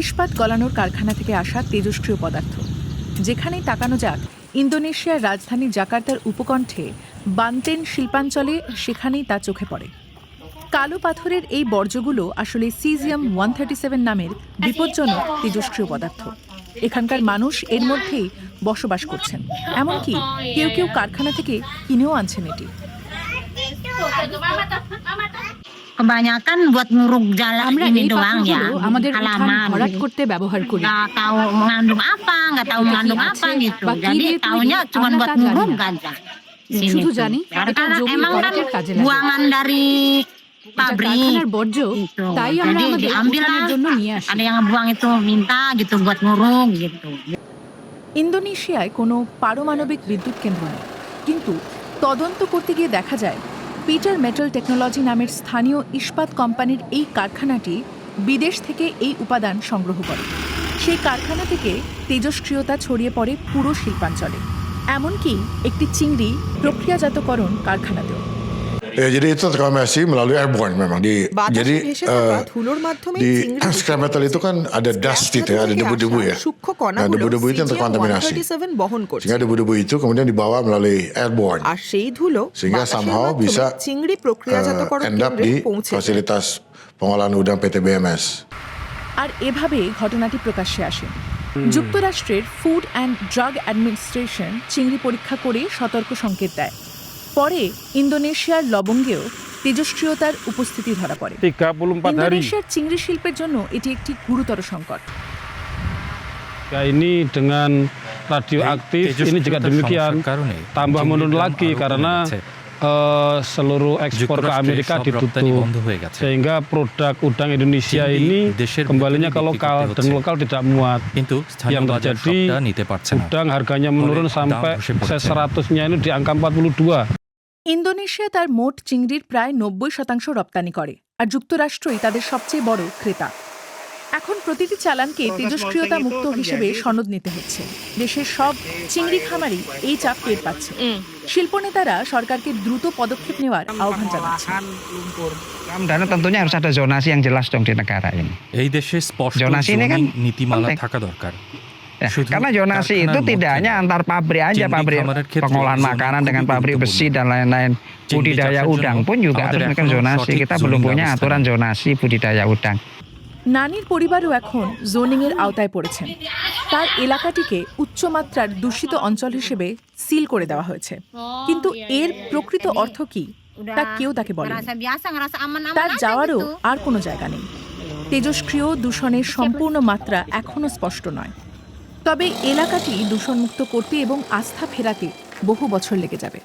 ইস্পাত গলানোর কারখানা থেকে আসা তেজস্ক্রিয় পদার্থ। যেখানেই তাকানো যাক, ইন্দোনেশিয়ার রাজধানী জাকার্তার উপকণ্ঠে বান্তেন শিল্পাঞ্চলে, সেখানেই তা চোখে পড়ে। কালো পাথরের এই বর্জ্যগুলো আসলে সিজিয়াম 137 নামের বিপজ্জনক তেজস্ক্রিয় পদার্থ। এখানকার মানুষ এর মধ্যেই বসবাস করছেন, এমনকি কেউ কেউ কারখানা থেকে কিনেও আনছেন এটি। Kebanyakan buat nguruk jalan আমরা ini এই doang ya, পাথরগুলো আমাদের উঠান halaman. ভরাট করতে ব্যবহার করি। Nggak tahu mengandung apa, nggak tahu এটা কি mengandung আছে apa gitu. বা কি Jadi দিয়ে taunya তৈরি cuma আমরা buat তা জানি nguruk না। aja. Sini শুধু tuh. জানি এটা Karena জমি emang kan ভরাটের কাজে লাগে। buangan dari এটা pabrik. কারখানার বর্জ্য, Gitu. তাই আমরা Jadi আমাদের diambil উঠানের lah. জন্য নিয়ে আসি। Ada yang buang itu minta gitu buat nguruk gitu. ইন্দোনেশিয়ায় কোনো পারমাণবিক বিদ্যুৎ কেন্দ্র নেই, কিন্তু তদন্ত করতে গিয়ে দেখা যায় পিটার মেটাল টেকনোলজি নামের স্থানীয় ইস্পাত কোম্পানির এই কারখানাটি বিদেশ থেকে এই উপাদান সংগ্রহ করে। সেই কারখানা থেকে তেজস্ক্রিয়তা ছড়িয়ে পড়ে পুরো শিল্পাঞ্চলে, এমনকি একটি চিংড়ি প্রক্রিয়াজাতকরণ কারখানাতেও। Jadi itu terkonversi melalui airborne memang. Jadi ধুলোর মাধ্যমে di scrap metal itu kan ada dust itu, ada debu-debu ya. সূক্ষ্ম Nah, কণাগুলো debu-debu itu yang terkontaminasi. 137 বহন করছে। Sehingga debu-debu itu kemudian dibawa melalui airborne. আর সেই ধুলো Sehingga বাতাসের somehow মাধ্যমে bisa চিংড়ি প্রক্রিয়াজাতকরণ end up কেন্দ্রে di পৌঁছে যায়। fasilitas pengolahan udang PT BMS. আর এভাবে ঘটনাটি প্রকাশ্যে আসে। যুক্তরাষ্ট্রের ফুড অ্যান্ড ড্রাগ অ্যাডমিনিস্ট্রেশন চিংড়ি পরীক্ষা করে সতর্ক সংকেত দেয়। পরে ইন্দোনেশিয়ার লবঙ্গেও তেজস্ক্রিয়তার উপস্থিতি ধরা পড়ে। 34 hari. ইন্দোনেশিয়ার চিংড়ি শিল্পের জন্য এটি একটি গুরুতর সংকট। Ya, ini dengan radioaktif ini juga demikian, tambah menurun lagi karena seluruh ekspor ke Amerika ditutup, sehingga produk udang Indonesia ini kembalinya ke lokal dan lokal tidak muat. Yang terjadi udang harganya menurun sampai 100-nya ini di angka 42. Indonesia তার মোট চিংড়ির প্রায় 90% রপ্তানি করে, আর যুক্তরাষ্ট্রই তাদের সবচেয়ে বড় ক্রেতা। এখন প্রতিটি চালানকে তেজস্ক্রিয়তা মুক্ত হিসেবে সনদ নিতে হচ্ছে। দেশের সব চিংড়ি খামারই এই চাপ টের পাচ্ছে। শিল্পনেতারা সরকারকে দ্রুত পদক্ষেপ নেওয়ার আহ্বান জানাচ্ছে। Dan tentunya harus ada zonasi yang jelas dong di negara ini. এই দেশে স্পষ্ট Zonasi ini kan নীতিমালা penting. থাকা দরকার। Ya, karena zonasi itu tidak hanya antar pabrik aja, pabrik pengolahan makanan dengan pabrik besi dan lain-lain. Budidaya udang pun juga harus melakukan zonasi. Kita belum punya aturan zonasi budidaya udang. নানির পরিবারও এখন জোনিংয়ের আওতায় পড়েছেন। তার এলাকাটিকে উচ্চমাত্রার দূষিত অঞ্চল হিসেবে সিল করে দেওয়া হয়েছে, কিন্তু এর প্রকৃত অর্থ কি তা কেউ তাকে বলে। তার যাওয়ারও আর কোনো জায়গা নেই। তেজস্ক্রিয় দূষণের সম্পূর্ণ মাত্রা এখনও স্পষ্ট নয়, তবে এলাকাটি দূষণমুক্ত করতে এবং আস্থা ফেরাতে বহু বছর লেগে যাবে।